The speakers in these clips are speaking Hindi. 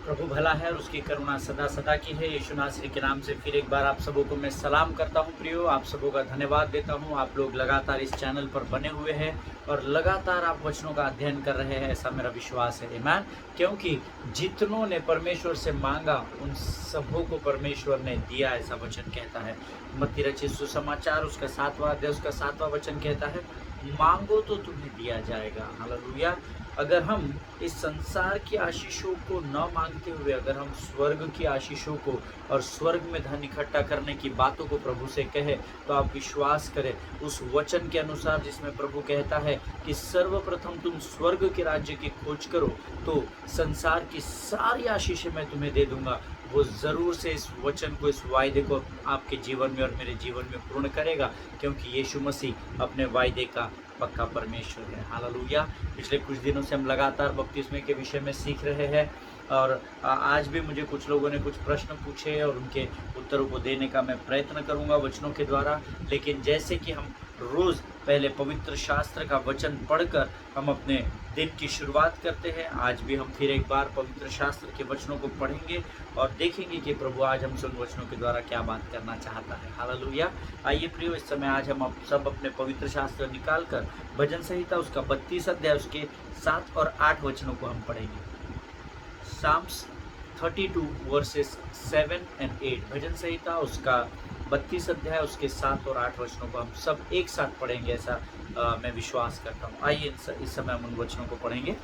प्रभु भला है और उसकी करुणा सदा सदा की है। यीशु नासरी के नाम से फिर एक बार आप सबों को मैं सलाम करता हूं। प्रियो, आप सबों का धन्यवाद देता हूं। आप लोग लगातार इस चैनल पर बने हुए हैं और लगातार आप वचनों का अध्ययन कर रहे हैं, ऐसा मेरा विश्वास है। आमीन। क्योंकि जितनों ने परमेश्वर से मांगा उन सबों को परमेश्वर ने दिया, ऐसा वचन कहता है। मत्ती रचित सुसमाचार उसका 7वां अध्याय उसका 7वां वचन कहता है, मांगो तो तुम्हें दिया जाएगा। हालेलुया। अगर हम इस संसार की आशीषों को न मांगते हुए अगर हम स्वर्ग की आशीषों को और स्वर्ग में धन इकट्ठा करने की बातों को प्रभु से कहे, तो आप विश्वास करें उस वचन के अनुसार जिसमें प्रभु कहता है कि सर्वप्रथम तुम स्वर्ग के राज्य की खोज करो तो संसार की सारी आशीषें मैं तुम्हें दे दूंगा। वो ज़रूर से इस वचन को, इस वायदे को आपके जीवन में और मेरे जीवन में पूर्ण करेगा, क्योंकि यीशु मसीह अपने वायदे का पक्का परमेश्वर है। हालेलुया। पिछले कुछ दिनों से हम लगातार बपतिस्मे के विषय में सीख रहे हैं और आज भी मुझे कुछ लोगों ने कुछ प्रश्न पूछे और उनके उत्तरों को देने का मैं प्रयत्न करूंगा वचनों के द्वारा। लेकिन जैसे कि हम रोज़ पहले पवित्र शास्त्र का वचन पढ़कर हम अपने दिन की शुरुआत करते हैं, आज भी हम फिर एक बार पवित्र शास्त्र के वचनों को पढ़ेंगे और देखेंगे कि प्रभु आज हमसे उन वचनों के द्वारा क्या बात करना चाहता है। हालेलुया। आइए प्रियो, इस समय आज हम सब अपने पवित्र शास्त्र निकाल कर भजन संहिता उसका 32 अध्याय उसके 7 और 8 वचनों को हम पढ़ेंगे। साम्स 32 वर्सेस 7 and 8, भजन संहिता उसका 32 अध्याय उसके 7 और 8 वचनों को हम सब एक साथ पढ़ेंगे, ऐसा मैं विश्वास करता हूँ। आइए इस समय हम उन वचनों को पढ़ेंगे।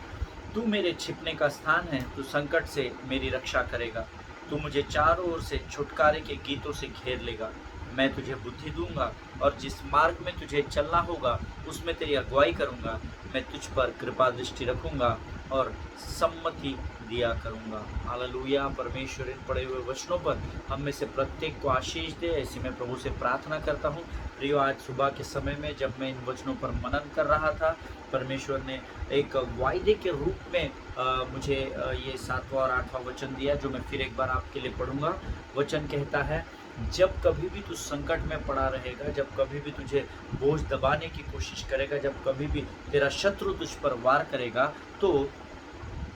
तू मेरे छिपने का स्थान है, तू संकट से मेरी रक्षा करेगा। तू मुझे चारों ओर से छुटकारे के गीतों से घेर लेगा। मैं तुझे बुद्धि दूंगा और जिस मार्ग में तुझे चलना होगा उसमें तेरी अगुवाई करूंगा। मैं तुझ पर कृपा दृष्टि रखूंगा और सम्मति दिया करूंगा। हालेलुया। परमेश्वर इन पढ़े हुए वचनों पर हम में से प्रत्येक को आशीष दे, ऐसी मैं प्रभु से प्रार्थना करता हूँ। प्रियो, आज सुबह के समय में जब मैं इन वचनों पर मनन कर रहा था, परमेश्वर ने एक वायदे के रूप में मुझे ये 7वां और 8वां वचन दिया, जो मैं फिर एक बार आपके लिए पढ़ूंगा। वचन कहता है, जब कभी भी तू संकट में पड़ा रहेगा, जब कभी भी तुझे बोझ दबाने की कोशिश करेगा, जब कभी भी तेरा शत्रु तुझ पर वार करेगा, तो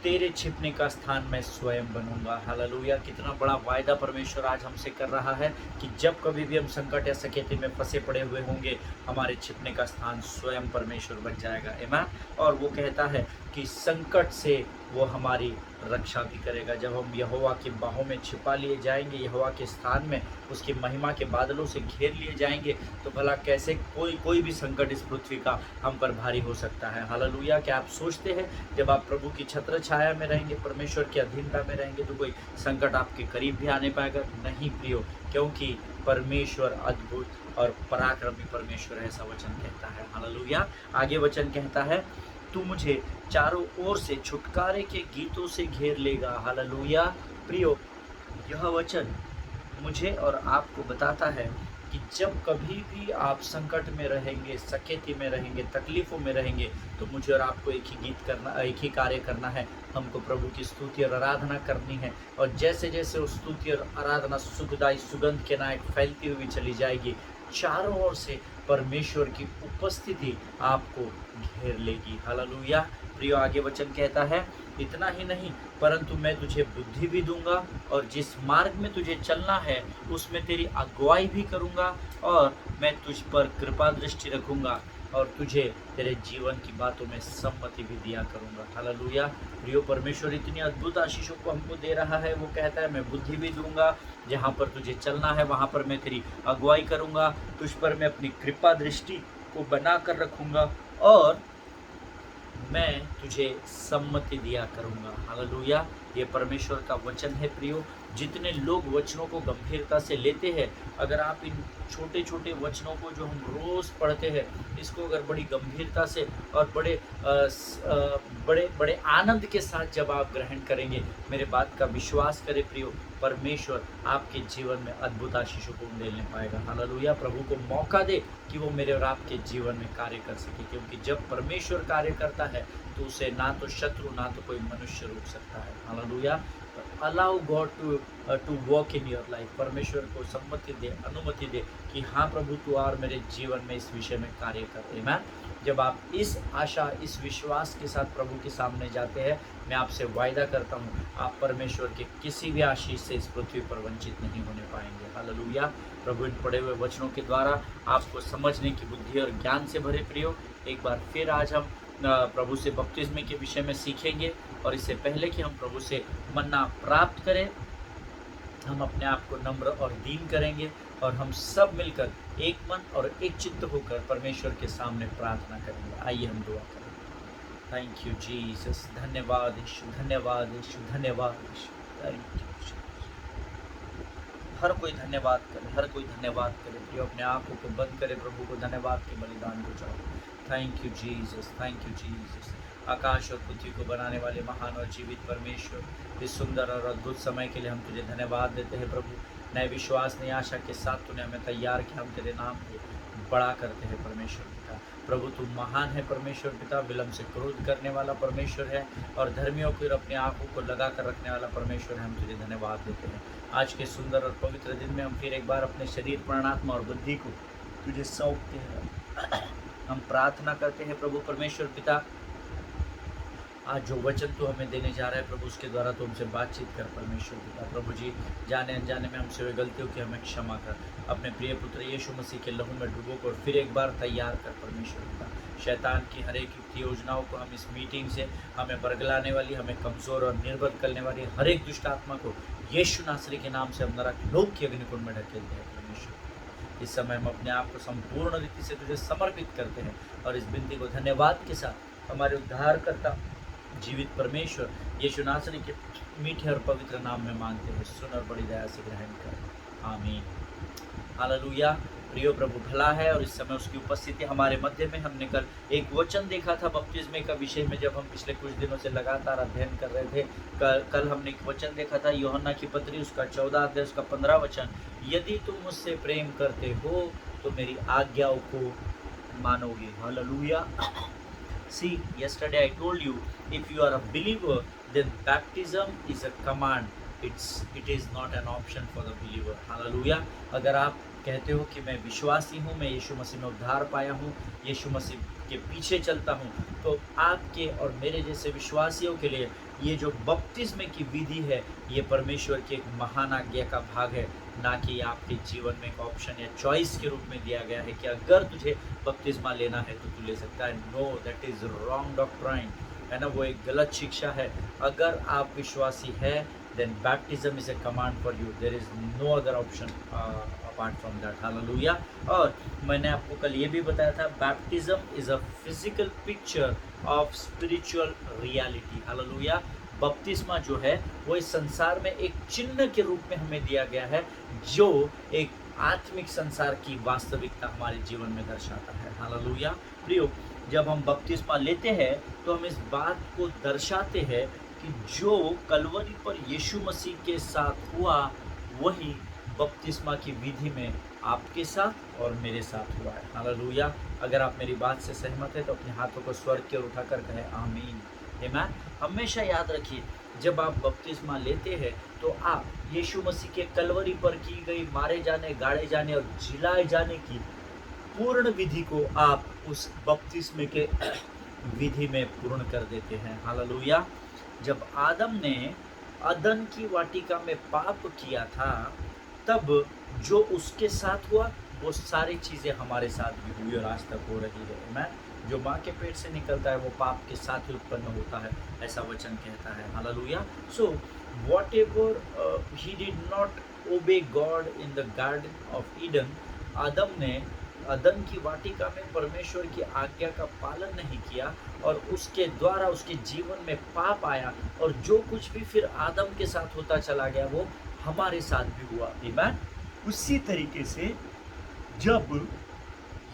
तेरे छिपने का स्थान मैं स्वयं बनूंगा। हालेलुया। कितना बड़ा वायदा परमेश्वर आज हमसे कर रहा है कि जब कभी भी हम संकट या सकेते में फंसे पड़े हुए होंगे, हमारे छिपने का स्थान स्वयं परमेश्वर बन जाएगा। आमीन। और वो कहता है कि संकट से वो हमारी रक्षा भी करेगा। जब हम यहोवा की बाहों में छिपा लिए जाएंगे, यहोवा के स्थान में उसकी महिमा के बादलों से घेर लिए जाएंगे, तो भला कैसे कोई भी संकट इस पृथ्वी का हम पर भारी हो सकता है। हालेलुया। क्या आप सोचते हैं जब आप प्रभु की छत्र छाया में रहेंगे, परमेश्वर की अधीनता में रहेंगे, तो कोई संकट आपके करीब भी आने पाएगा? नहीं प्रियो, क्योंकि परमेश्वर अद्भुत और पराक्रमी परमेश्वर है, ऐसा वचन कहता है। हालेलुया। आगे वचन कहता है, तू मुझे चारों ओर से छुटकारे के गीतों से घेर लेगा। हालेलुया। प्रियो, यह वचन मुझे और आपको बताता है कि जब कभी भी आप संकट में रहेंगे, सकेती में रहेंगे, तकलीफों में रहेंगे, तो मुझे और आपको एक ही कार्य करना है। हमको प्रभु की स्तुति और आराधना करनी है। और जैसे जैसे उस स्तुति और आराधना सुखदायी सुगंध के नायक फैलती हुई चली जाएगी, चारों ओर से परमेश्वर की उपस्थिति आपको घेर लेगी। हालेलुया। प्रियो, आगे वचन कहता है, इतना ही नहीं परंतु मैं तुझे बुद्धि भी दूंगा और जिस मार्ग में तुझे चलना है उसमें तेरी अगुवाई भी करूंगा और मैं तुझ पर कृपा दृष्टि रखूंगा और तुझे तेरे जीवन की बातों में सम्मति भी दिया करूंगा। हालेलुया। प्रियो, परमेश्वर इतनी अद्भुत आशीषों को हमको दे रहा है। वो कहता है, मैं बुद्धि भी दूंगा, जहाँ पर तुझे चलना है वहाँ पर मैं तेरी अगुवाई करूंगा, तुझ पर मैं अपनी कृपा दृष्टि को बना कर रखूंगा और मैं तुझे सम्मति दिया करूंगा। हालेलुया। ये परमेश्वर का वचन है। प्रियो, जितने लोग वचनों को गंभीरता से लेते हैं, अगर आप इन छोटे छोटे वचनों को जो हम रोज़ पढ़ते हैं, इसको अगर बड़ी गंभीरता से और बड़े बड़े आनंद के साथ जब आप ग्रहण करेंगे, मेरे बात का विश्वास करें प्रियो, परमेश्वर आपके जीवन में अद्भुत आशीषों को उंडेलने पाएगा। हालेलुया। प्रभु को मौका दे कि वो मेरे और आपके जीवन में कार्य कर सके, क्योंकि जब परमेश्वर कार्य करता है तो उसे ना तो शत्रु ना तो कोई मनुष्य रोक सकता है। Hallelujah. Allow God to walk in your life. परमेश्वर को सम्मति दे, अनुमति दे कि हाँ प्रभु तू और मेरे जीवन में इस विषय में कार्य कर। आमीन। जब आप इस आशा, इस विश्वास के साथ प्रभु के सामने जाते हैं, मैं आपसे वायदा करता हूँ आप परमेश्वर के किसी भी आशीष से इस पृथ्वी पर वंचित नहीं होने पाएंगे। हालेलुया। प्रभु इन पढ़े हुए वचनों के द्वारा आपको समझने की बुद्धि और ज्ञान से भरे प्रियो। एक बार फिर आज हम प्रभु से बपतिस्मे के विषय में सीखेंगे, और इससे पहले कि हम प्रभु से मन्ना प्राप्त करें, हम अपने आप को नम्र और दीन करेंगे, और हम सब मिलकर एक मन और एक चित्त होकर परमेश्वर के सामने प्रार्थना करेंगे। आइए हम दुआ करें। Thank you Jesus. धन्यवाद यीशु, धन्यवाद यीशु, धन्यवाद यीशु। Thank you. हर कोई धन्यवाद करे, हर कोई धन्यवाद करे। प्रियो अपने आंखों को बंद करे, प्रभु को धन्यवाद के बलिदान को जाओ। Thank you Jesus, thank you Jesus. आकाश और पृथ्वी को बनाने वाले महान और जीवित परमेश्वर, इस सुंदर और अद्भुत समय के लिए हम तुझे धन्यवाद देते हैं प्रभु। नए विश्वास, नई आशा के साथ तूने हमें तैयार किया, हम तेरे नाम को बड़ा करते हैं परमेश्वर पिता। प्रभु तू महान है परमेश्वर पिता, विलम्ब से क्रोध करने वाला परमेश्वर है, और धर्मियों को अपनी आंखों को लगा कर रखने वाला परमेश्वर है। हम तुझे धन्यवाद देते हैं। आज के सुंदर और पवित्र दिन में हम फिर एक बार अपने शरीर, प्राण, आत्मा और बुद्धि को तुझे सौंपते हैं। हम प्रार्थना करते हैं प्रभु परमेश्वर पिता, आज जो वचन तो हमें देने जा रहा है प्रभु, उसके द्वारा तो हमसे बातचीत कर परमेश्वर पिता। प्रभु जी, जाने अनजाने में हमसे हुई गलतियों की हमें क्षमा कर। अपने प्रिय पुत्र यीशु मसीह के लहू में डुबो कर फिर एक बार तैयार कर परमेश्वर पिता। शैतान की हर एक युक्ति योजनाओं को हम इस मीटिंग से, हमें बरगलाने वाली, हमें कमज़ोर और निर्बल करने वाली हर एक दुष्ट आत्मा को यीशु नासरी के नाम से हम नरक लोक की अग्निकुंड में ढकेलते हैं परमेश्वर। इस समय हम अपने आप को संपूर्ण रीति से तुझे समर्पित करते हैं, और इस विनती को धन्यवाद के साथ हमारे उद्धारकर्ता जीवित परमेश्वर यीशु नासरी के मीठे और पवित्र नाम में मांगते हैं। सुन और बड़ी दया से ग्रहण कर। आमीन। हालेलुया। प्रियो प्रभु भला है, और इस समय उसकी उपस्थिति हमारे मध्य में। हमने कल एक वचन देखा था बपतिस्मे का विषय में, जब हम पिछले कुछ दिनों से लगातार अध्ययन कर रहे थे। कल हमने एक वचन देखा था यूहन्ना की पत्री, उसका 14 अध्याय, उसका 15 वचन। यदि तुम मुझसे प्रेम करते हो तो मेरी आज्ञाओं को मानोगे। Hallelujah. See, yesterday I told you, if you are a believer, then baptism is a command. It is not an option for the believer. Hallelujah. अगर आप कहते हो कि मैं विश्वासी हूँ, मैं यीशु मसीह में उद्धार पाया हूँ, यीशु मसीह के पीछे चलता हूँ, तो आपके और मेरे जैसे विश्वासियों के लिए ये जो बपतिस्मे की विधि है, ये परमेश्वर की एक महान आज्ञा का भाग है, ना कि आपके जीवन में एक ऑप्शन या चॉइस के रूप में दिया गया है कि अगर तुझे बपतिस्मा लेना है तो तू ले सकता है। No, that is wrong doctrine, है ना, वो एक गलत शिक्षा है। अगर आप विश्वासी है, then baptism is a command for you, there is no other option apart from that. Hallelujah. और मैंने आपको कल ये भी बताया था, baptism is a physical picture of spiritual reality. Hallelujah. बपतिस्मा जो है वो इस संसार में एक चिन्ह के रूप में हमें दिया गया है, जो एक आत्मिक संसार की वास्तविकता हमारे जीवन में दर्शाता है। हालेलुया। प्रियो, जब हम बपतिस्मा लेते हैं तो हम इस बात को दर्शाते हैं कि जो कलवरी पर यीशु मसीह के साथ हुआ, वही बपतिस्मा की विधि में आपके साथ और मेरे साथ हुआ है। हालेलुया। अगर आप मेरी बात से सहमत हैं तो अपने हाथों को स्वर्ग की ओर उठाकर कहें आमीन। आमीन। हमेशा याद रखिए, जब आप बपतिस्मा लेते हैं तो आप यीशु मसीह के कलवरी पर की गई मारे जाने, गाड़े जाने और जिलाए जाने की पूर्ण विधि को आप उस बपतिस्मे के विधि में पूर्ण कर देते हैं। हालेलुया। जब आदम ने अदन की वाटिका में पाप किया था, तब जो उसके साथ हुआ वो सारी चीज़ें हमारे साथ भी हुई और आज तक हो रही है। मैं जो माँ के पेट से निकलता है वो पाप के साथ ही उत्पन्न होता है, ऐसा वचन कहता है। Hallelujah. So whatever he did not obey God in the garden of Eden, आदम ने अदन की वाटिका में परमेश्वर की आज्ञा का पालन नहीं किया, और उसके द्वारा उसके जीवन में पाप आया, और जो कुछ भी फिर आदम के साथ होता चला गया वो हमारे साथ भी हुआ। आमीन। उसी तरीके से जब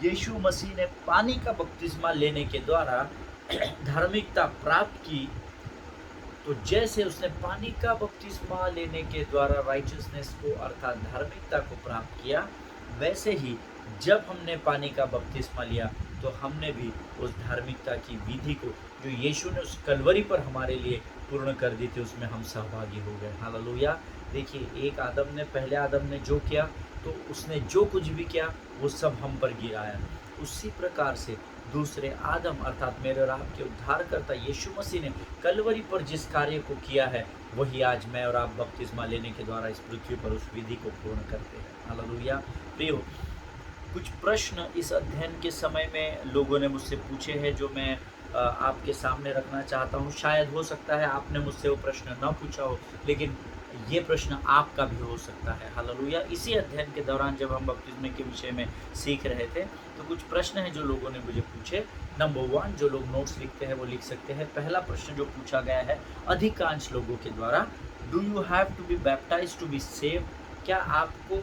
यीशु मसीह ने पानी का बपतिस्मा लेने के द्वारा धार्मिकता प्राप्त की, तो जैसे उसने पानी का बपतिस्मा लेने के द्वारा राइचसनेस को अर्थात धार्मिकता को प्राप्त किया, वैसे ही जब हमने पानी का बपतिस्मा लिया तो हमने भी उस धार्मिकता की विधि को जो यीशु ने उस कलवरी पर हमारे लिए पूर्ण कर दी थी उसमें हम सहभागी हो गए। हालेलुया। देखिए पहले आदम ने जो किया तो उसने जो कुछ भी किया वो सब हम पर गिराया। उसी प्रकार से दूसरे आदम अर्थात मेरे और आपके उद्धारकर्ता यीशु मसीह ने कलवरी पर जिस कार्य को किया है वही आज मैं और आप बपतिस्मा लेने के द्वारा इस पृथ्वी पर उस विधि को पूर्ण करते हैं। हालेलुया। प्रियो, कुछ प्रश्न इस अध्ययन के समय में लोगों ने मुझसे पूछे हैं जो मैं आपके सामने रखना चाहता हूँ। शायद हो सकता है आपने मुझसे वो प्रश्न न पूछा हो, लेकिन ये प्रश्न आपका भी हो सकता है। हालेलुया। इसी अध्ययन के दौरान जब हम बपतिस्मे के विषय में सीख रहे थे तो कुछ प्रश्न हैं जो लोगों ने मुझे पूछे। नंबर 1, जो लोग नोट्स लिखते हैं वो लिख सकते हैं। पहला प्रश्न जो पूछा गया है अधिकांश लोगों के द्वारा, do you have to be baptized to be saved? क्या आपको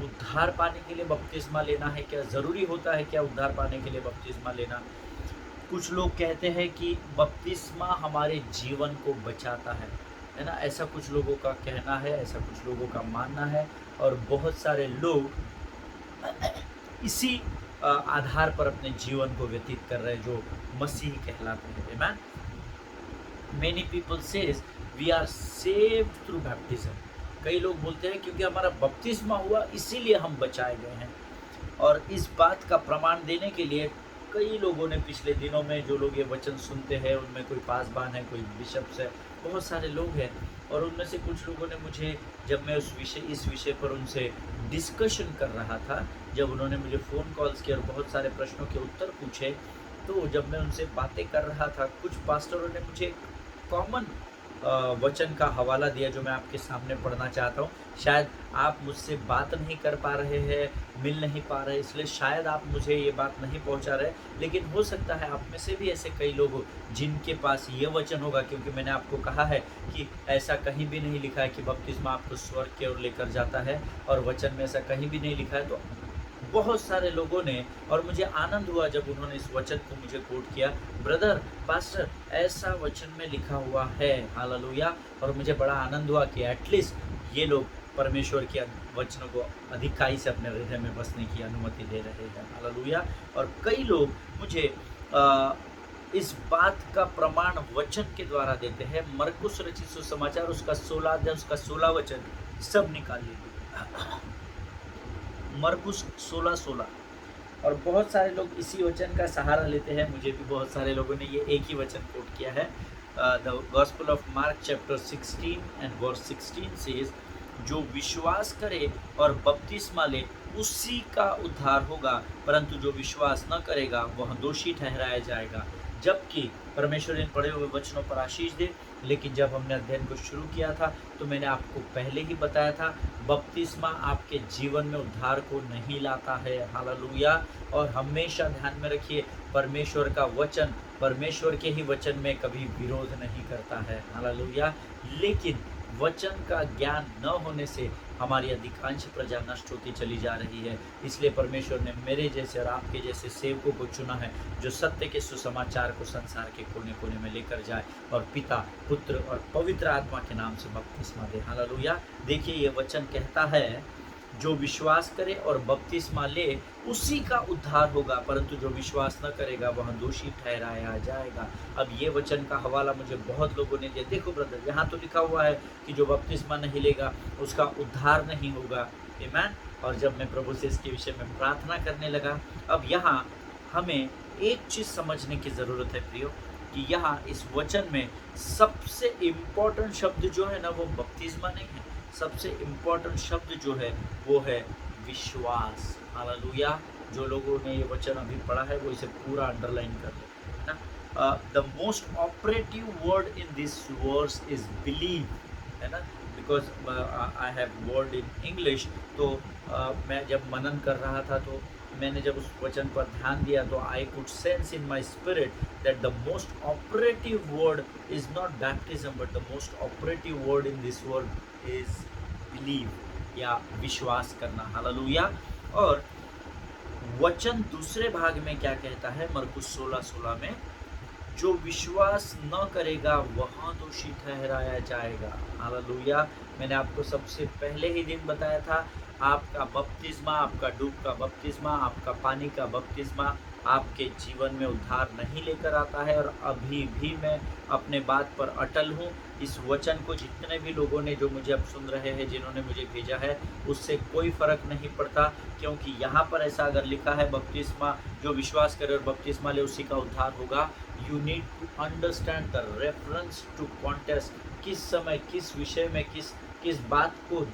उद्धार पाने के लिए बपतिस्मा लेना है? क्या ज़रूरी होता है क्या उद्धार पाने के लिए बपतिस्मा लेना? कुछ लोग कहते हैं कि बपतिस्मा हमारे जीवन को बचाता है ना? ऐसा कुछ लोगों का कहना है, ऐसा कुछ लोगों का मानना है, और बहुत सारे लोग इसी आधार पर अपने जीवन को व्यतीत कर रहे हैं जो मसीह कहलाते हैं। Amen. Many people says we are saved through baptism. कई लोग बोलते हैं क्योंकि हमारा बपतिस्मा हुआ इसीलिए हम बचाए गए हैं। और इस बात का प्रमाण देने के लिए कई लोगों ने पिछले दिनों में, जो लोग ये वचन सुनते हैं उनमें कोई पासबान है, कोई बिशप्स है, बहुत सारे लोग हैं, और उनमें से कुछ लोगों ने मुझे, जब मैं इस विषय पर उनसे डिस्कशन कर रहा था, जब उन्होंने मुझे फ़ोन कॉल्स किए और बहुत सारे प्रश्नों के उत्तर पूछे, तो जब मैं उनसे बातें कर रहा था, कुछ पास्टरों ने मुझे कॉमन वचन का हवाला दिया जो मैं आपके सामने पढ़ना चाहता हूँ। शायद आप मुझसे बात नहीं कर पा रहे हैं, मिल नहीं पा रहे, इसलिए शायद आप मुझे ये बात नहीं पहुँचा रहे, लेकिन हो सकता है आप में से भी ऐसे कई लोग हो जिनके पास ये वचन होगा, क्योंकि मैंने आपको कहा है कि ऐसा कहीं भी नहीं लिखा है कि बपतिस्मा आपको स्वर्ग की ओर लेकर जाता है, और वचन में ऐसा कहीं भी नहीं लिखा है। तो बहुत सारे लोगों ने, और मुझे आनंद हुआ जब उन्होंने इस वचन को मुझे कोट किया, ब्रदर पास्टर ऐसा वचन में लिखा हुआ है। हालेलुया। और मुझे बड़ा आनंद हुआ कि एटलीस्ट ये लोग परमेश्वर के वचनों को अधिकाई से अपने हृदय में बसने की अनुमति दे रहे हैं। हालेलुया। और कई लोग मुझे इस बात का प्रमाण वचन के द्वारा देते हैं। मरकुस रचित सुसमाचार उसका 16 अध्याय उसका 16 वचन सब निकाल लीजिए। मरकुस 16:16। और बहुत सारे लोग इसी वचन का सहारा लेते हैं। मुझे भी बहुत सारे लोगों ने ये एक ही वचन कोट किया है। The gospel of Mark chapter 16 and verse 16 says, जो विश्वास करे और बपतिस्मा ले उसी का उद्धार होगा, परंतु जो विश्वास न करेगा वह दोषी ठहराया जाएगा। जबकि परमेश्वर इन पढ़े हुए वचनों पर आशीष दे, लेकिन जब हमने अध्ययन को शुरू किया था तो मैंने आपको पहले ही बताया था, बपतिस्मा आपके जीवन में उद्धार को नहीं लाता है। हालेलुया। और हमेशा ध्यान में रखिए, परमेश्वर का वचन परमेश्वर के ही वचन में कभी विरोध नहीं करता है। हालेलुया। लेकिन वचन का ज्ञान न होने से हमारी अधिकांश प्रजा नष्ट होती चली जा रही है। इसलिए परमेश्वर ने मेरे जैसे और आपके जैसे सेवकों को चुना है, जो सत्य के सुसमाचार को संसार के कोने कोने में लेकर जाए और पिता, पुत्र और पवित्र आत्मा के नाम से बपतिस्मा दे। हालेलुया। देखिए, ये वचन कहता है, जो विश्वास करे और बपतिस्मा ले उसी का उद्धार होगा, परंतु जो विश्वास न करेगा वह दोषी ठहराया जाएगा। अब ये वचन का हवाला मुझे बहुत लोगों ने दिया। देखो ब्रदर, यहाँ तो लिखा हुआ है कि जो बपतिस्मा नहीं लेगा उसका उद्धार नहीं होगा। आमीन। और जब मैं प्रभु से इसके विषय में प्रार्थना करने लगा, अब यहाँ हमें एक चीज़ समझने की ज़रूरत है प्रियो, कि यहाँ इस वचन में सबसे इम्पोर्टेंट शब्द जो है ना, वो बपतिस्मा नहीं है। सबसे इम्पोर्टेंट शब्द जो है वो है विश्वास। हालेलुया। जो लोगों ने ये वचन अभी पढ़ा है वो इसे पूरा अंडरलाइन कर ले ना। The most operative word in this verse is believe, है ना, because I have word in English. तो मैं जब मनन कर रहा था तो मैंने जब उस वचन पर ध्यान दिया तो I could sense in my spirit that the most operative word is not baptism, but the most operative word in this word is believe, या विश्वास करना। हालेलुया। और वचन दूसरे भाग में क्या कहता है, मरकुस 16:16 में, जो विश्वास न करेगा वह दोषी ठहराया जाएगा। हालेलुया। मैंने आपको सबसे पहले ही दिन बताया था, आपका बपतिस्मा, आपका डूब का बपतिस्मा, आपका पानी का बपतिस्मा आपके जीवन में उद्धार नहीं लेकर आता है। और अभी भी मैं अपने बात पर अटल हूँ। इस वचन को जितने भी लोगों ने जो मुझे अब सुन रहे हैं, जिन्होंने मुझे भेजा है, उससे कोई फ़र्क नहीं पड़ता, क्योंकि यहाँ पर ऐसा अगर लिखा है बपतिस्मा जो विश्वास करे और बपतिस्मा ले उसी का उद्धार होगा। You need to understand the reference to contest, किस समय किस विषय में किस बात को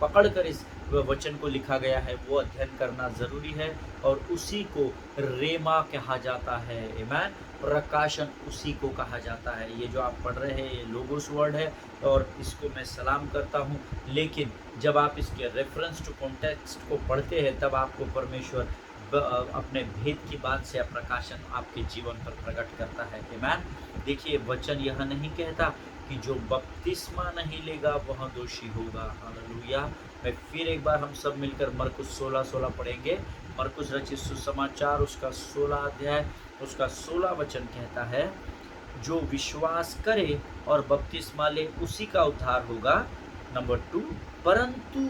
पकड़कर इस वचन को लिखा गया है वो अध्ययन करना ज़रूरी है। और उसी को रेमा कहा जाता है। आमीन। प्रकाशन उसी को कहा जाता है। ये जो आप पढ़ रहे हैं ये लोगोस वर्ड है और इसको मैं सलाम करता हूँ। लेकिन जब आप इसके रेफरेंस टू कॉन्टेक्स्ट को पढ़ते हैं तब आपको परमेश्वर अपने भेद की बात से प्रकाशन आपके जीवन पर प्रकट करता है। आमीन। देखिए वचन यह नहीं कहता कि जो बपतिस्मा नहीं लेगा वह दोषी होगा। हालेलुया। मैं फिर एक बार हम सब मिलकर मरकुस 16:16 पढ़ेंगे। मरकुस रचित सुसमाचार उसका 16 अध्याय उसका 16 वचन कहता है, जो विश्वास करे और बपतिस्मा ले उसी का उद्धार होगा। नंबर 2, परंतु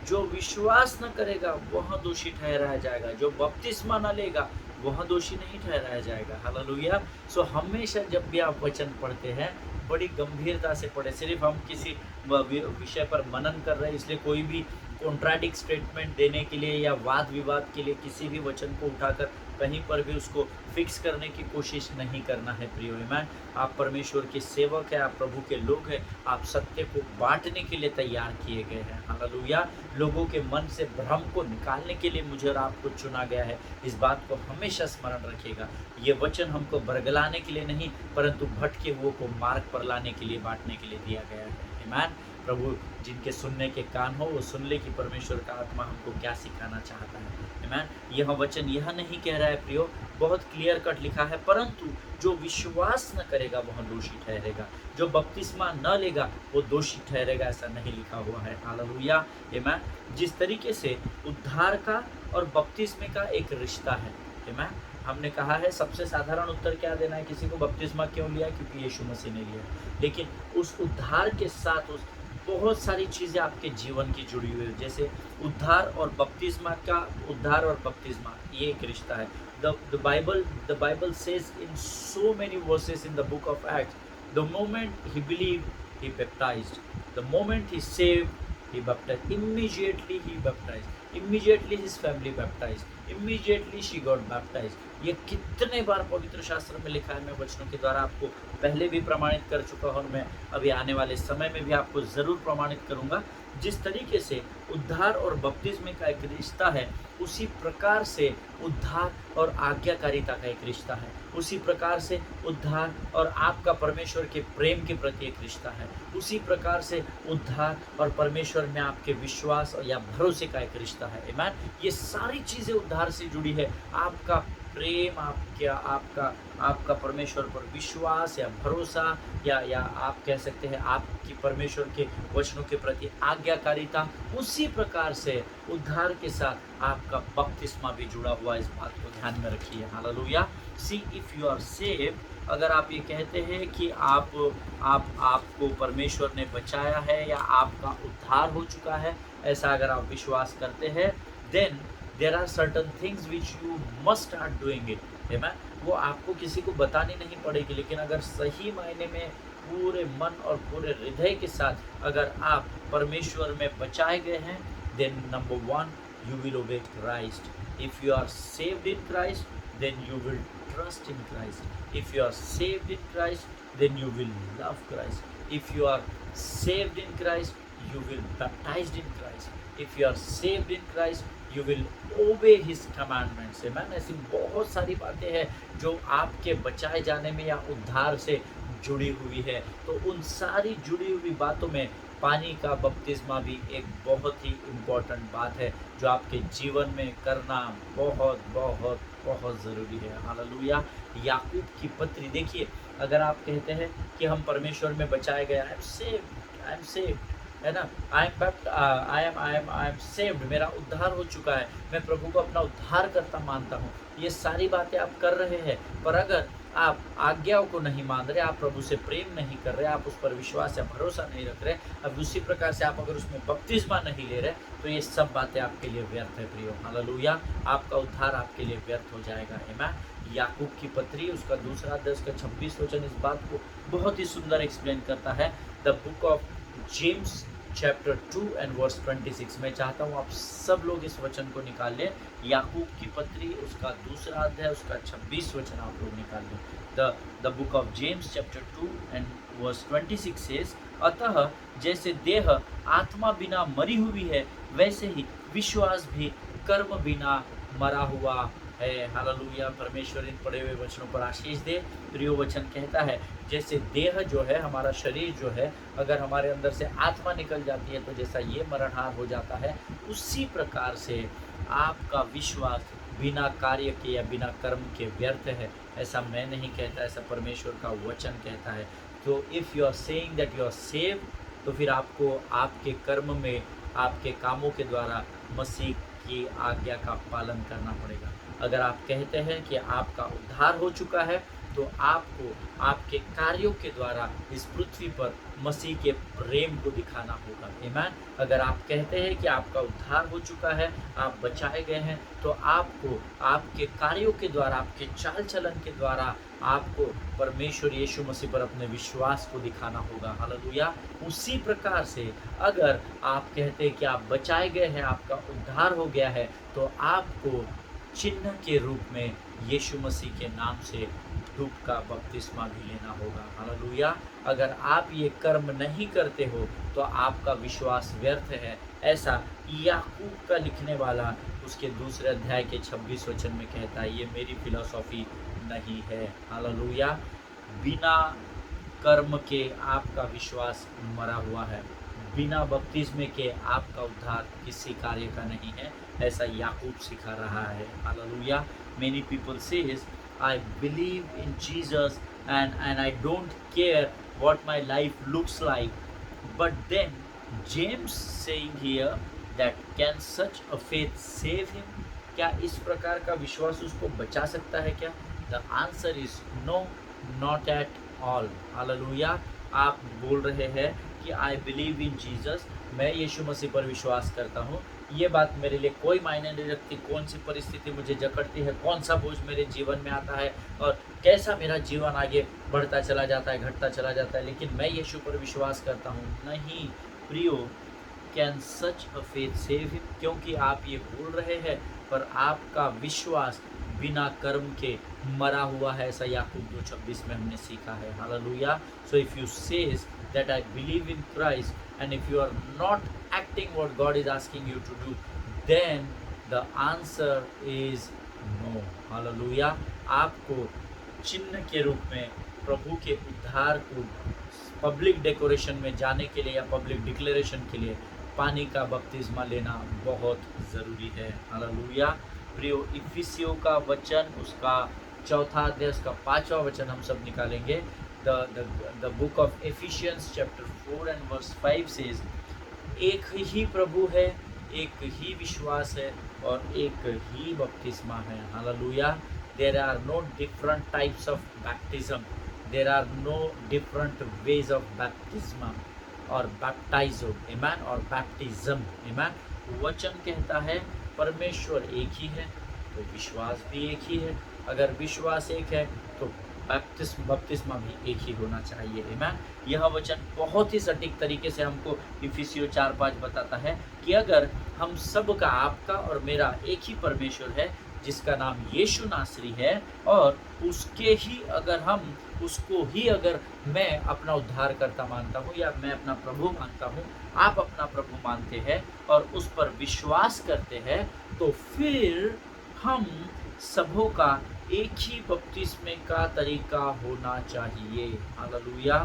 जो विश्वास न करेगा वह दोषी ठहराया जाएगा। जो बपतिस्मा न लेगा वह दोषी नहीं ठहराया जाएगा। हालेलुया। सो हमेशा जब भी आप वचन पढ़ते हैं बड़ी गंभीरता से पढ़े। सिर्फ हम किसी विषय पर मनन कर रहे हैं इसलिए कोई भी कॉन्ट्राडिक्ट स्टेटमेंट देने के लिए या वाद विवाद के लिए किसी भी वचन को उठाकर कहीं पर भी उसको फिक्स करने की कोशिश नहीं करना है। प्रियो आमीन। आप परमेश्वर के सेवक हैं, आप प्रभु के लोग हैं, आप सत्य को बांटने के लिए तैयार किए गए हैं। हालेलुया। लोगों के मन से भ्रम को निकालने के लिए मुझे और आपको चुना गया है। इस बात को हमेशा स्मरण रखिएगा। ये वचन हमको बरगलाने के लिए नहीं परंतु भटके हुए को मार्ग पर लाने के लिए, बांटने के लिए दिया गया है। आमीन। प्रभु जिनके सुनने के कान हो वो सुन ले कि परमेश्वर का आत्मा हमको क्या सिखाना चाहता है। आमीन। यह वचन यह नहीं कह रहा है प्रियो, बहुत क्लियर कट लिखा है, परंतु जो विश्वास न करेगा वह दोषी ठहरेगा। जो बपतिस्मा न लेगा वो दोषी ठहरेगा, ऐसा नहीं लिखा हुआ है। हालेलुया। आमीन। जिस तरीके से उद्धार का और बपतिस्मे का एक रिश्ता है। आमीन। हमने कहा है सबसे साधारण उत्तर क्या देना है किसी को, बपतिस्मा क्यों लिया, क्योंकि यीशु मसीह ने लिया। लेकिन उस उद्धार के साथ उस बहुत सारी चीज़ें आपके जीवन की जुड़ी हुई है। जैसे उद्धार और बपतिस्मा का, उद्धार और बपतिस्मा ये एक रिश्ता है। The Bible says in so many verses in the book of Acts, the moment he believed, he baptized. The moment he saved, he baptized. Immediately he baptized. Immediately his family baptized. Immediately she got baptized. ये कितने बार पवित्र शास्त्र में लिखा है। मैं वचनों के द्वारा आपको पहले भी प्रमाणित कर चुका हूँ और मैं अभी आने वाले समय में भी आपको ज़रूर प्रमाणित करूँगा। जिस तरीके से उद्धार और बपतिस्मे का एक रिश्ता है उसी प्रकार से उद्धार और आज्ञाकारिता का एक रिश्ता है। उसी प्रकार से उद्धार और आपका परमेश्वर के प्रेम के प्रति एक रिश्ता है। उसी प्रकार से उद्धार और परमेश्वर में आपके विश्वास या भरोसे का एक रिश्ता है। आमीन। ये सारी चीज़ें उद्धार से जुड़ी है। आपका प्रेम, आपका परमेश्वर पर विश्वास या भरोसा या आप कह सकते हैं आपकी परमेश्वर के वचनों के प्रति आज्ञाकारिता, उसी प्रकार से उद्धार के साथ आपका बपतिस्मा भी जुड़ा हुआ। इस बात को ध्यान में रखिए। Hallelujah. See if you are save, अगर आप ये कहते हैं कि आपको परमेश्वर ने बचाया है या आपका उद्धार हो चुका है, ऐसा अगर आप विश्वास करते हैं, then there are certain things which you must start doing it। आमीन। वो आपको किसी को बतानी नहीं पड़ेगी, लेकिन अगर सही मायने में पूरे मन और पूरे हृदय के साथ अगर आप परमेश्वर में बचाए गए हैं, then number 1 you will obey Christ। if you are saved in Christ then you will trust in Christ। if you are saved in Christ then you will love Christ। if you are saved in Christ you will baptized in Christ। if you are saved in Christ you will obey his commandments। आमीन। ऐसी बहुत सारी बातें हैं जो आपके बचाए जाने में या उद्धार से जुड़ी हुई है। तो उन सारी जुड़ी हुई बातों में पानी का बपतिस्मा भी एक बहुत ही इम्पोर्टेंट बात है जो आपके जीवन में करना बहुत बहुत बहुत ज़रूरी है। हालेलुया। याकूब की पत्री देखिए, अगर आप कहते हैं कि हम परमेश्वर में बचाए गए, आई एम सेव्ड, है ना, आई एम सेव्ड, मेरा उद्धार हो चुका है, मैं प्रभु को अपना उद्धार करता मानता हूँ, ये सारी बातें आप कर रहे हैं, पर अगर आप आज्ञाओं को नहीं मान रहे, आप प्रभु से प्रेम नहीं कर रहे, आप उस पर विश्वास या भरोसा नहीं रख रहे, अब उसी प्रकार से आप अगर उसमें बपतिस्मा नहीं ले रहे, तो ये सब बातें आपके लिए व्यर्थ है प्रियो। हालेलुया, आपका उद्धार आपके लिए व्यर्थ हो जाएगा। आमीन। याकूब की पत्री उसका 2 अध्याय इस बात को बहुत ही सुंदर एक्सप्लेन करता है। The book of James chapter 2 and verse 26। मैं चाहता हूँ आप सब लोग इस वचन को निकाल लें। याकूब की पत्री उसका 2 अध्याय उसका 26 आप लोग निकाल लें। The book of James chapter 2 and verse 26 says, अतः जैसे देह आत्मा बिना मरी हुई है, वैसे ही विश्वास भी कर्म बिना मरा हुआ है। हालेलुया, परमेश्वर इन पढ़े हुए वचनों पर आशीष दे। प्रियो वचन कहता है जैसे देह जो है, हमारा शरीर जो है, अगर हमारे अंदर से आत्मा निकल जाती है तो जैसा ये मरणहार हो जाता है, उसी प्रकार से आपका विश्वास बिना कार्य के या बिना कर्म के व्यर्थ है। ऐसा मैं नहीं कहता, ऐसा परमेश्वर का वचन कहता है। तो if you are saying that you are save, तो फिर आपको आपके कर्म में, आपके कामों के द्वारा मसीह की आज्ञा का पालन करना पड़ेगा। अगर आप कहते हैं कि आपका उद्धार हो चुका है, तो आपको आपके कार्यों के द्वारा इस पृथ्वी पर मसीह के प्रेम को दिखाना होगा। आमीन। अगर आप कहते हैं कि आपका उद्धार हो चुका है, आप बचाए गए हैं, तो आपको आपके कार्यों के द्वारा, आपके चाल चलन के द्वारा आपको परमेश्वर यीशु मसीह पर अपने विश्वास को दिखाना होगा। हालेलुया। उसी प्रकार से अगर आप कहते हैं कि आप बचाए गए हैं, आपका उद्धार हो गया है, तो आपको चिन्ह के रूप में यीशु मसीह के नाम से डूब का बपतिस्मा भी लेना होगा। हालेलुया। अगर आप ये कर्म नहीं करते हो, तो आपका विश्वास व्यर्थ है। ऐसा याकूब का लिखने वाला उसके 2 अध्याय के 26 वचन में कहता है। ये मेरी फिलॉसफी नहीं है। हालेलुया। बिना कर्म के आपका विश्वास मरा हुआ है। बिना बपतिस्मे के आपका उद्धार किसी कार्य का नहीं है। ऐसा याकूब सिखा रहा है। Hallelujah. Many people says, I believe in Jesus and I don't care what my life looks like. But then James saying here that can such a faith save him? क्या इस प्रकार का विश्वास उसको बचा सकता है क्या? The answer is no, not at all. Hallelujah. आप बोल रहे हैं कि आई बिलीव इन जीसस, मैं यीशु मसीह पर विश्वास करता हूँ। ये बात मेरे लिए कोई मायने नहीं रखती, कौन सी परिस्थिति मुझे जकड़ती है, कौन सा बोझ मेरे जीवन में आता है और कैसा मेरा जीवन आगे बढ़ता चला जाता है, घटता चला जाता है, लेकिन मैं यीशु पर विश्वास करता हूँ। नहीं प्रियो, can such a faith save him? क्योंकि आप ये बोल रहे हैं, पर आपका विश्वास बिना कर्म के मरा हुआ है। ऐसा याकूब 2:26 में हमने सीखा है। Hallelujah. So if you says that I believe in Christ and if you are not acting what God is asking you to do, then the answer is no. Hallelujah. आपको चिन्ह के रूप में प्रभु के उद्धार को पब्लिक डेकोरेशन में जाने के लिए या पब्लिक डिक्लेरेशन के लिए पानी का बपतिस्मा लेना बहुत ज़रूरी है। हालेलुया। प्रियो, इफिसियों का वचन उसका 4 अध्याय उसका 5वां वचन हम सब निकालेंगे। The book of Ephesians chapter 4 and verse 5 says, एक ही प्रभु है, एक ही विश्वास है और एक ही बपतिस्मा है। Hallelujah. There are no different types of baptism, there are no different ways of baptism और बैप्टाइजो, आमीन, और बैप्टिज्म, आमीन। वचन कहता है परमेश्वर एक ही है, तो विश्वास भी एक ही है। अगर विश्वास एक है तो बपतिस्मा भी एक ही होना चाहिए। आमीन। यह वचन बहुत ही सटीक तरीके से हमको इफिसियों 4:5 बताता है कि अगर हम सब का, आपका और मेरा एक ही परमेश्वर है जिसका नाम यीशु नासरी है, और उसके ही अगर हम उसको ही अगर मैं अपना उद्धारकर्ता मानता हूँ या मैं अपना प्रभु मानता हूँ, आप अपना प्रभु मानते हैं और उस पर विश्वास करते हैं, तो फिर हम सबों का एक ही बपतिस्मे का तरीका होना चाहिए। हालेलुया।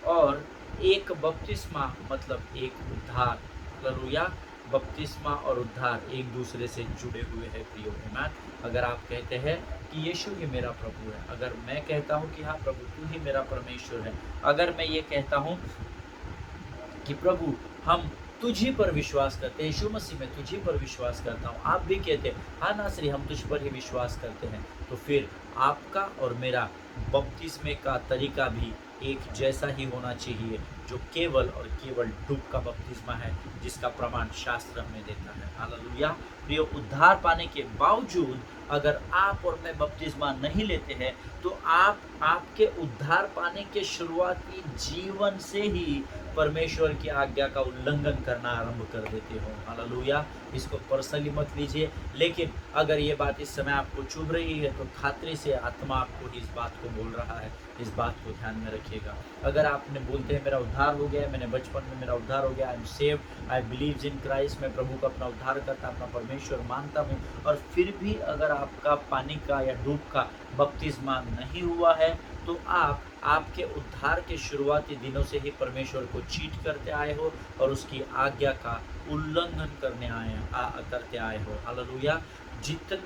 और एक बपतिस्मा मतलब एक उद्धार। हालेलुया। बपतिस्मा और उद्धार एक दूसरे से जुड़े हुए हैं प्रियो। आमीन। अगर आप कहते हैं कि यीशु ही मेरा प्रभु है, अगर मैं कहता हूँ कि हाँ प्रभु तू ही मेरा परमेश्वर है, अगर मैं ये कहता हूँ कि प्रभु हम तुझी पर विश्वास करते हैं, यीशु मसीह मैं तुझी पर विश्वास करता हूँ। आप भी कहते हाँ नासरी हम तुझ पर ही विश्वास करते हैं, तो फिर आपका और मेरा बपतिस्मे का तरीका भी एक जैसा ही होना चाहिए, जो केवल और केवल डूब का बपतिस्मा है, जिसका प्रमाण शास्त्र हमें देता है। हालेलुया। प्रियो, उद्धार पाने के बावजूद अगर आप और मैं बपतिस्मा नहीं लेते हैं, तो आप आपके उद्धार पाने के शुरुआती जीवन से ही परमेश्वर की आज्ञा का उल्लंघन करना आरंभ कर देते हो। हालेलुया। इसको पर्सनली मत लीजिए, लेकिन अगर ये बात इस समय आपको चुभ रही है, तो खातिर से आत्मा आपको इस बात को बोल रहा है, इस बात को ध्यान में रखिएगा। अगर आपने बोलते हैं मेरा उद्धार हो गया है, मैंने बचपन में मेरा उद्धार हो गया, I am saved, I believe in Christ, मैं प्रभु को अपना उद्धार करता, अपना परमेश्वर मानता हूँ, और फिर भी अगर आपका पानी का या डूब का बपतिस्मा नहीं हुआ है, तो आप आपके उद्धार के शुरुआती दिनों से ही परमेश्वर को चीट करते आए हो और उसकी आज्ञा का उल्लंघन करते आए हो। हालेलुया।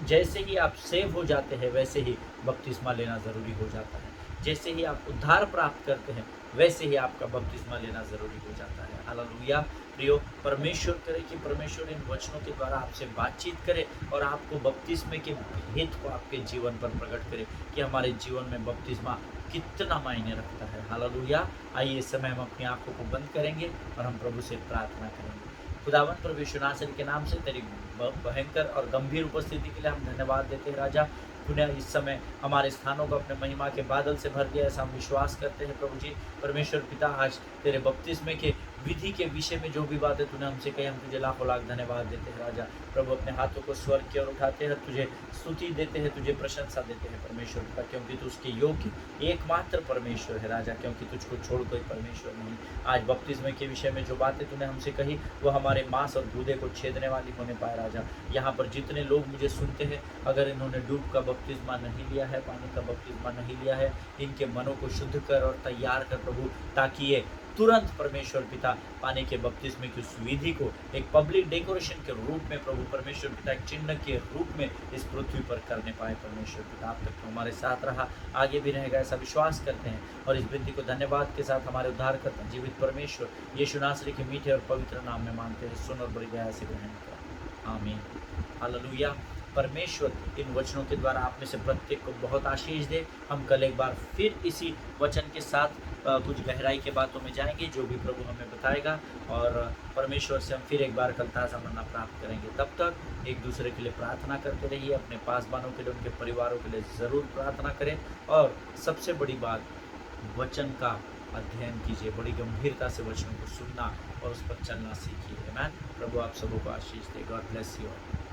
जैसे ही आप सेव हो जाते हैं, वैसे ही बपतिस्मा लेना ज़रूरी हो जाता है। जैसे ही आप उद्धार प्राप्त करते हैं, वैसे ही आपका बपतिस्मा लेना ज़रूरी हो जाता है। हालेलुया। प्रियो, परमेश्वर करे कि परमेश्वर इन वचनों के द्वारा आपसे बातचीत करे और आपको बपतिस्मे के भेद को आपके जीवन पर प्रकट करे कि हमारे जीवन में बपतिस्मा कितना मायने रखता है। हालेलुया। आइए इस समय हम अपनी आंखों को बंद करेंगे और हम प्रभु से प्रार्थना करेंगे। खुदावन प्रभु यीशु नासरी के नाम से तेरी भयंकर और गंभीर उपस्थिति के लिए हम धन्यवाद देते हैं राजा। पुनः इस समय हमारे स्थानों को अपने महिमा के बादल से भर दिया, ऐसा हम विश्वास करते हैं प्रभु जी। परमेश्वर पिता, आज तेरे बपतिस्मे के विधि के विषय में जो भी बातें तूने हमसे कही, हम तुझे लाखों लाख धन्यवाद देते हैं राजा। प्रभु, अपने हाथों को स्वर्ग की ओर उठाते हैं, तुझे स्तुति देते हैं, तुझे प्रशंसा देते हैं परमेश्वर पिता, क्योंकि तू उसके योग्य एकमात्र परमेश्वर है राजा, क्योंकि तुझको छोड़ कोई परमेश्वर नहीं। आज बपतिस्मे के विषय में जो बातें तूने हमसे कही, वो हमारे मांस और गूदे को छेदने वाली होने पाए राजा। यहाँ पर जितने लोग मुझे सुनते हैं, अगर इन्होंने डूब का बपतिस्मा नहीं लिया है, पानी का बपतिस्मा नहीं लिया है, इनके मनों को शुद्ध कर और तैयार कर प्रभु, ताकि ये तुरंत परमेश्वर पिता पानी के बपतिस्मे की उस विधि को एक पब्लिक डेकोरेशन के रूप में प्रभु परमेश्वर पिता एक चिन्ह के रूप में इस पृथ्वी पर करने पाए परमेश्वर पिता। आप तक तो हमारे साथ रहा, आगे भी रहेगा, ऐसा विश्वास करते हैं और इस विधि को धन्यवाद के साथ हमारे उद्धार करता जीवित परमेश्वर यीशु नासरी के मीठे और पवित्र नाम में मांगते हैं, सुन और बड़ी दया से ग्रहण कर, आमीन। हालेलुया। परमेश्वर इन वचनों के द्वारा आप में से प्रत्येक को बहुत आशीष दे। हम कल एक बार फिर इसी वचन के साथ कुछ गहराई के बातों में जाएंगे, जो भी प्रभु हमें बताएगा, और परमेश्वर से हम फिर एक बार कल ताज़ा मन्ना प्राप्त करेंगे। तब तक एक दूसरे के लिए प्रार्थना करते रहिए, अपने पासबानों के लिए, उनके परिवारों के लिए ज़रूर प्रार्थना करें, और सबसे बड़ी बात, वचन का अध्ययन कीजिए, बड़ी गंभीरता से वचनों को सुनना और उस पर चलना सीखिए। आमीन। प्रभु आप सबों को आशीष दे। God bless you all.